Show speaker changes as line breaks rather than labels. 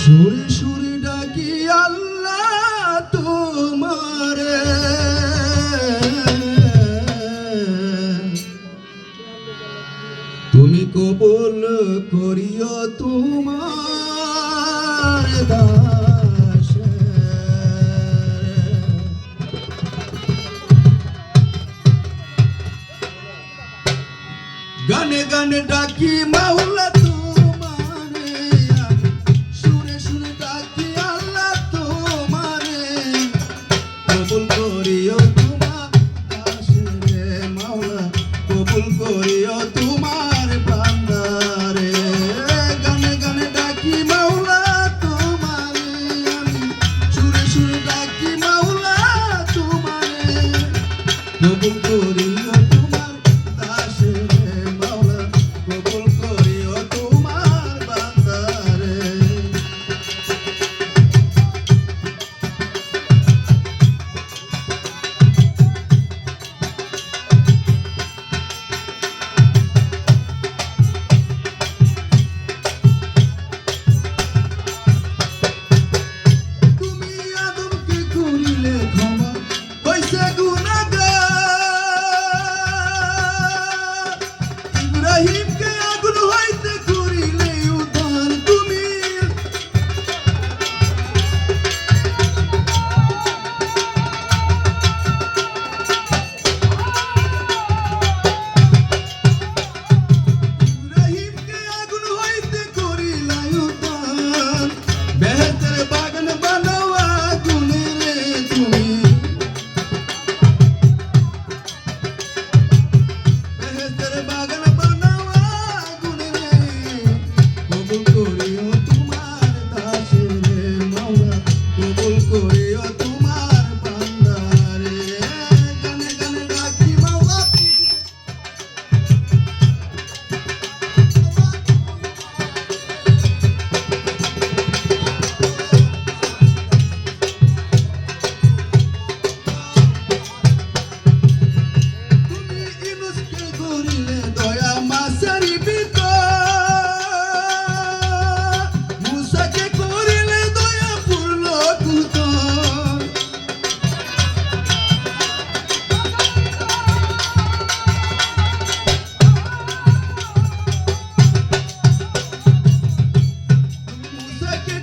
সুরে সুরে ডাকি আল্লাহ তোমারে, তুমি কবুল করিও তোমার দাসের। গানে গানে ডাকি মাওলা তোমারে, সুরে সুরে ডাকি আল্লাহ তোমারে, কবুল করিও তোমার দাসের মাওলা, কবুল করিও তোমার বান্দারে। গানে গানে ডাকি মাওলা তোমারে, সুরে সুরে ডাকি মাওলা তোমারে, কবুল করিও তোমার দাসের মাওলা, কবুল করিও তোমার বান্দারে। তুমি আদমকে করিলে ক্ষমা, হইছে গুনাহগার, ইব্রাহিমকে আগুন হইতে করিলে উদ্ধার। তুমি ইব্রাহিমকে আগুন হইতে করিলে উদ্ধার, বেহেশতের বাগান বানাও আগুনে রে তুমি, বেহেশতের বাগান বানাও আগুনে রে, কবুল করিও তোমার দাসের মাওলা, কবুল করিও তোমার বান্দারে। গানে গানে ডাকি মাওলা তুমি ইউনুসকে করিলে দয়া মাছের ভিতর, মূসাকে করিলে দয়া পূর্ণ কুতর। মূসাকে